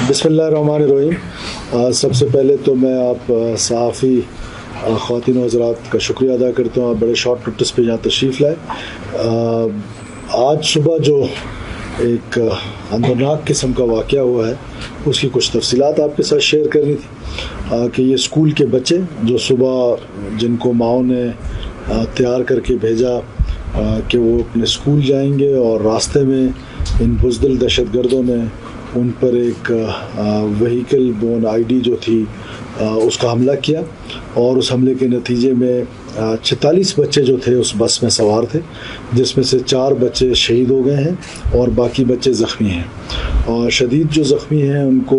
बिस्मिल्लाहिर्रहमानिर्रहीम। सबसे पहले तो मैं आप सहाफ़ी ख़वातीन व हज़रात का शुक्रिया अदा करता हूँ। आप बड़े शॉर्ट नोटिस पे यहाँ तशरीफ़ लाए। आज सुबह जो एक अंदरनाक किस्म का वाक़या हुआ है उसकी कुछ तफसीलात आपके साथ शेयर करनी थी कि ये स्कूल के बच्चे जो सुबह जिनको माओ ने तैयार करके भेजा कि वो अपने स्कूल जाएंगे और रास्ते में इन बुज़दिल दहशतगर्दों ने उन पर एक व्हीकल बोन आईडी जो थी उसका हमला किया और उस हमले के नतीजे में 46 बच्चे जो थे उस बस में सवार थे, जिसमें से 4 बच्चे शहीद हो गए हैं और बाकी बच्चे ज़ख्मी हैं। और शदीद जो ज़ख्मी हैं उनको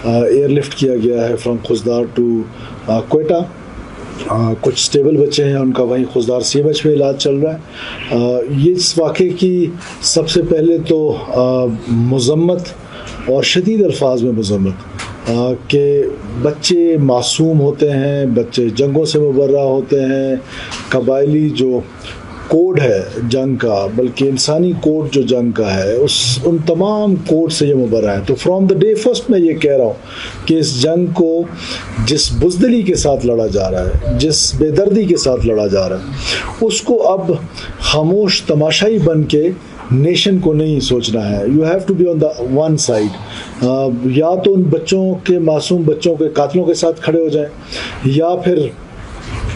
एयरलिफ्ट किया गया है फ्रॉम खुजदार टू क्वेटा। कुछ स्टेबल बच्चे हैं, उनका वहीं खुजदार CMH में इलाज चल रहा है। ये इस वाक़े की सबसे पहले तो मज़म्मत और शदीद अल्फाज में मज़म्मत कि बच्चे मासूम होते हैं, बच्चे जंगों से मुबर्रा होते हैं। कबायली जो कोड है जंग का, बल्कि इंसानी कोड जो जंग का है, उन तमाम कोड से ये मुबर्रा है। तो फ्रॉम द डे फर्स्ट मैं ये कह रहा हूँ कि इस जंग को जिस बुज़दिली के साथ लड़ा जा रहा है, जिस बेदर्दी के साथ लड़ा जा रहा है, उसको अब खामोश तमाशाई बन के नेशन को नहीं सोचना है। You have to be on the one side. या तो उन बच्चों के, मासूम बच्चों के कातिलों के साथ खड़े हो जाएं, या फिर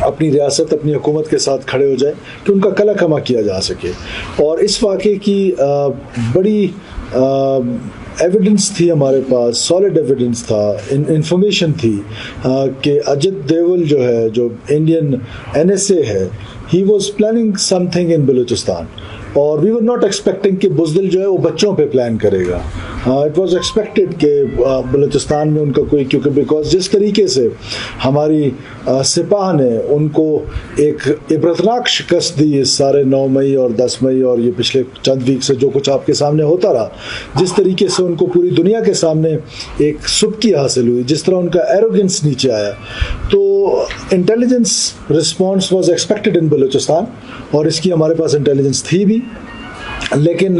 अपनी रियासत, अपनी हुकूमत के साथ खड़े हो जाए कि उनका कला कमा किया जा सके। और इस वाक़े की बड़ी एविडेंस थी हमारे पास, सॉलिड एविडेंस था, इंफॉर्मेशन थी कि अजित देवल जो है, जो इंडियन NSA है, he was planning something in Balochistan. और वी वर नॉट एक्सपेक्टिंग कि बुज़दिल जो है वो बच्चों पे प्लान करेगा। इट वाज एक्सपेक्टेड कि बलूचिस्तान में उनका कोई, क्योंकि बिकॉज जिस तरीके से हमारी सिपाह ने उनको एक इबरतनाक शिकस्त दी इस सारे 9 मई और 10 मई और ये पिछले चंद वीक से जो कुछ आपके सामने होता रहा, जिस तरीके से उनको पूरी दुनिया के सामने एक सुबकी हासिल हुई, जिस तरह उनका एरोगेंस नीचे आया, तो intelligence response was expected in Balochistan और इसकी हमारे पास इंटेलिजेंस थी भी। लेकिन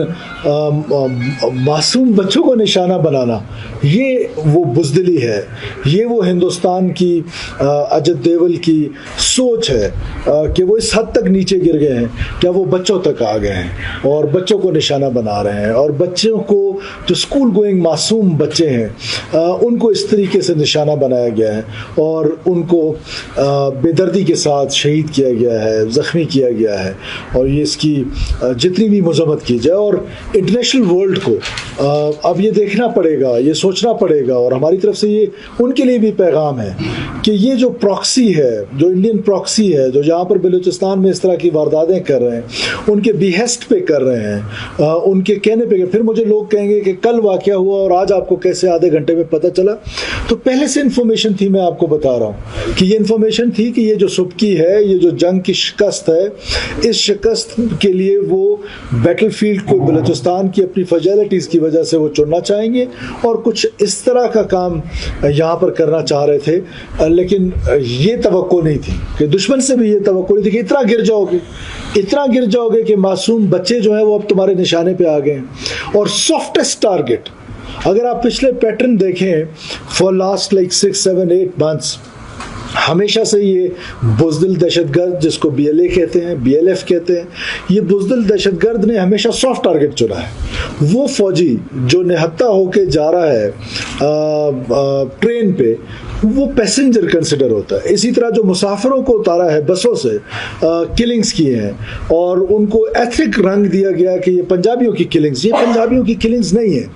मासूम बच्चों को निशाना बनाना, ये वो बुज़दिली है, ये वो हिंदुस्तान की अजित देवल की सोच है कि वो इस हद तक नीचे गिर गए हैं, क्या वो बच्चों तक आ गए हैं और बच्चों को निशाना बना रहे हैं। और बच्चों को, जो स्कूल गोइंग मासूम बच्चे हैं, उनको इस तरीके से निशाना बनाया गया है और उनको बेदर्दी के साथ शहीद किया गया है, ज़ख्मी किया गया है। और ये इसकी जितनी भी मज़म्मत की जाए, और इंटरनेशनल वर्ल्ड को अब ये देखना पड़ेगा, ये सोचना पड़ेगा, और हमारी तरफ से ये उनके लिए भी पैगाम है कि ये जो प्रॉक्सी है, जो इंडियन प्रॉक्सी है, जो जहाँ पर बलूचिस्तान में इस तरह की वारदातें कर रहे हैं, उनके बिहेस्ट पे कर रहे हैं, उनके कहने पे। फिर मुझे लोग कहेंगे कि कल वाक़या हुआ और आज आपको कैसे आधे घंटे में पता चला। तो पहले से इन्फॉर्मेशन थी, मैं आपको बता रहा हूँ कि ये इन्फॉर्मेशन थी कि ये जो सुबकी है, ये जो जंग की शिकस्त है, इस शिकस्त के लिए वो बैटलफील्ड को बलूचिस्तान की अपनी फजैलिटीज़ की वजह से वो चुनना चाहेंगे और कुछ इस तरह का काम यहाँ पर करना चाह रहे थे। लेकिन ये तवक्को नहीं थी कि दुश्मन से भी ये तवक्को नहीं थी कि इतना गिर जाओगे कि मासूम बच्चे जो हैं वो अब तुम्हारे निशाने पे आ गए हैं। और सॉफ्टेस्ट टारगेट, अगर आप पिछले पैटर्न देखें फॉर लास्ट लाइक 6, 7, 8 मंथ्स, हमेशा से ये बुज़दिल दहशतगर्द, जिसको BLA कहते हैं, BLF कहते हैं, ये बुज़दिल दहशतगर्द ने हमेशा सॉफ्ट टारगेट चुना है। वो फौजी जो निहत्था होके जा रहा है ट्रेन पे, वो पैसेंजर कंसिडर होता है। इसी तरह जो मुसाफिरों को उतारा है बसों से, किलिंग्स किए हैं और उनको एथनिक रंग दिया गया कि ये पंजाबियों की किलिंग्स। ये पंजाबियों की किलिंग्स नहीं है,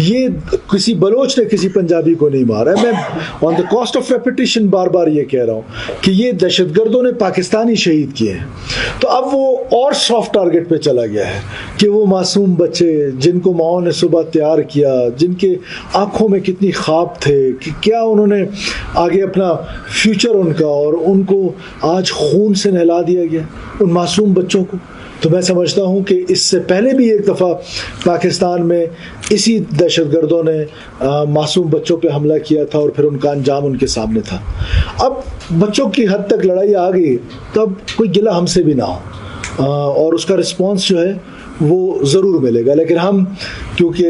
ये किसी बलोच ने किसी पंजाबी को नहीं मारा है। मैं on the cost of repetition बार बार ये कह रहा हूँ कि ये दहशतगर्दों ने पाकिस्तानी शहीद किए हैं। तो अब वो और सॉफ्ट टारगेट पे चला गया है कि वो मासूम बच्चे जिनको माओ ने सुबह तैयार किया, जिनके आंखों में कितनी ख्वाब थे कि क्या उन्होंने आगे अपना फ्यूचर उनका, और उनको आज खून से नहला दिया गया उन मासूम बच्चों को। तो मैं समझता हूँ कि इससे पहले भी एक दफ़ा पाकिस्तान में इसी दहशतगर्दों ने मासूम बच्चों पे हमला किया था और फिर उनका अंजाम उनके सामने था। अब बच्चों की हद तक लड़ाई आ गई, तब कोई गिला हमसे भी ना हो और उसका रिस्पॉन्स जो है वो ज़रूर मिलेगा। लेकिन हम क्योंकि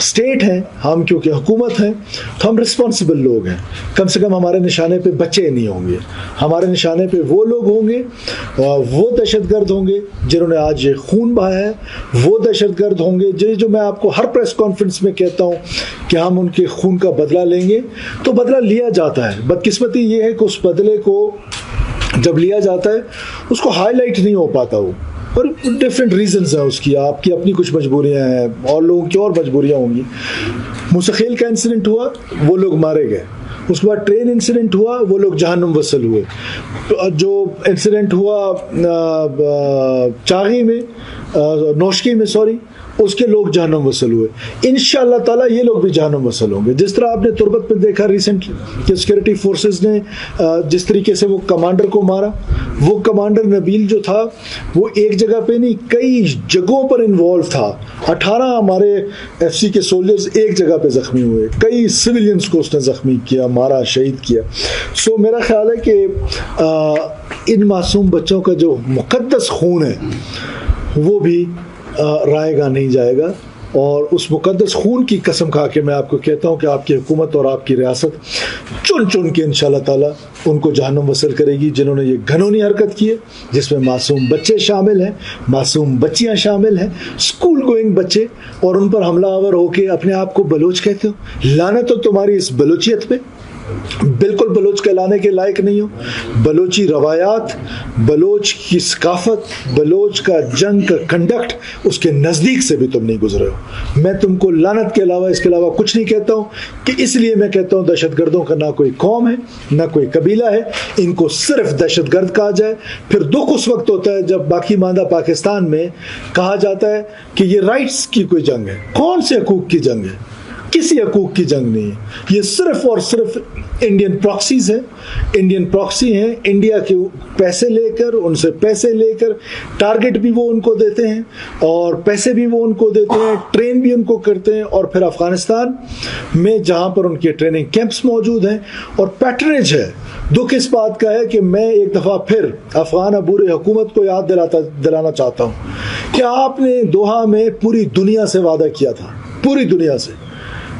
स्टेट हैं, हम क्योंकि हुकूमत हैं, तो हम रिस्पॉन्सिबल लोग हैं। कम से कम हमारे निशाने पे बच्चे नहीं होंगे, हमारे निशाने पे वो लोग होंगे, वो दहशतगर्द होंगे जिन्होंने आज ये खून बहाया है, वो दहशतगर्द होंगे जो मैं आपको हर प्रेस कॉन्फ्रेंस में कहता हूँ कि हम उनके खून का बदला लेंगे। तो बदला लिया जाता है, बदकिस्मती ये है कि उस बदले को जब लिया जाता है उसको हाईलाइट नहीं हो पाता वो, और डिफरेंट रीजंस हैं उसकी, आपकी अपनी कुछ मजबूरियां हैं और लोगों की और मजबूरियां होंगी। मुस्तकिल का इंसिडेंट हुआ, वो लोग मारे गए। उसके बाद ट्रेन इंसिडेंट हुआ, वो लोग जहन्नुम वसल हुए। जो इंसिडेंट हुआ चागी में, नौशकी में सॉरी, उसके लोग जहन्नुम वसल हुए। इंशाअल्लाह ताला ये लोग भी जहन्नुम वसल होंगे। जिस तरह आपने तुर्बत में देखा रिसेंट कि सिक्योरिटी फोर्सेस ने जिस तरीके से वो कमांडर को मारा, वो कमांडर नबील जो था वो एक जगह पे नहीं कई जगहों पर इन्वॉल्व था। 18 हमारे एफसी के सोल्जर्स एक जगह पे ज़ख्मी हुए, कई सिविलियंस को उसने ज़ख्मी किया, मारा, शहीद किया। सो मेरा ख्याल है कि इन मासूम बच्चों का जो मुक़द्दस खून है वो भी रायगा नहीं जाएगा। और उस मुक़द्दस खून की कसम खा के मैं आपको कहता हूँ कि आपकी हुकूमत और आपकी रियासत चुन चुन के इंशाअल्लाह ताला उनको जहन्नुम वसल करेगी जिन्होंने ये घिनौनी हरकत की है, जिसमें मासूम बच्चे शामिल हैं, मासूम बच्चियाँ शामिल हैं, स्कूल गोइंग बच्चे, और उन पर हमलावर होके अपने आप को बलोच कहते हो। लानत तो तुम्हारी इस बलोचियत पे, बिल्कुल बलोच कहलाने के लायक नहीं हो। बलोची रवायात, बलोच की सकाफत, बलोच का जंग का कंडक्ट, उसके नज़दीक से भी तुम नहीं गुजरे हो। मैं तुमको लानत के अलावा इसके अलावा कुछ नहीं कहता हूँ कि इसलिए मैं कहता हूँ दहशतगर्दों का ना कोई कौम है ना कोई कबीला है, इनको सिर्फ दहशतगर्द कहा जाए। फिर दुख उस वक्त होता है जब बाकी मांदा पाकिस्तान में कहा जाता है कि ये राइट्स की कोई जंग है। कौन से हकूक़ की जंग है? किसी हकूक़ की जंग नहीं है, ये सिर्फ और सिर्फ इंडियन प्रॉक्सीज है। इंडियन प्रॉक्सी हैं, इंडिया के पैसे लेकर, उनसे पैसे लेकर, टारगेट भी वो उनको देते हैं और पैसे भी वो उनको देते हैं, ट्रेन भी उनको करते हैं, और फिर अफ़गानिस्तान में जहाँ पर उनके ट्रेनिंग कैंप्स मौजूद हैं और पैटर्नेज है। दुख इस बात का है कि मैं एक दफ़ा फिर अफ़गान अबूरी हुकूमत को याद दिलाना चाहता हूँ कि आपने दोहा में पूरी दुनिया से वादा किया था, पूरी दुनिया से,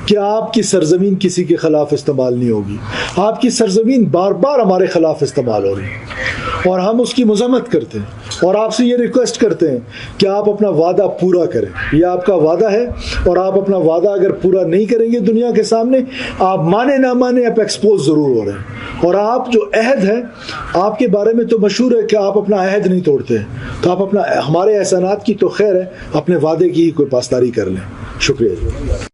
कि आपकी सरजमीन किसी के खिलाफ इस्तेमाल नहीं होगी। आपकी सरजमीन बार बार हमारे खिलाफ इस्तेमाल हो रही है और हम उसकी मज़म्मत करते हैं और आपसे ये रिक्वेस्ट करते हैं कि आप अपना वादा पूरा करें। ये आपका वादा है और आप अपना वादा अगर पूरा नहीं करेंगे दुनिया के सामने, आप माने ना माने आप एक्सपोज ज़रूर हो रहे हैं। और आप जो अहद है, आपके बारे में तो मशहूर है कि आप अपना अहद नहीं तोड़ते हैं, तो आप अपना, हमारे एहसानात की तो खैर है, अपने वादे की ही कोई पासदारी कर लें। शुक्रिया।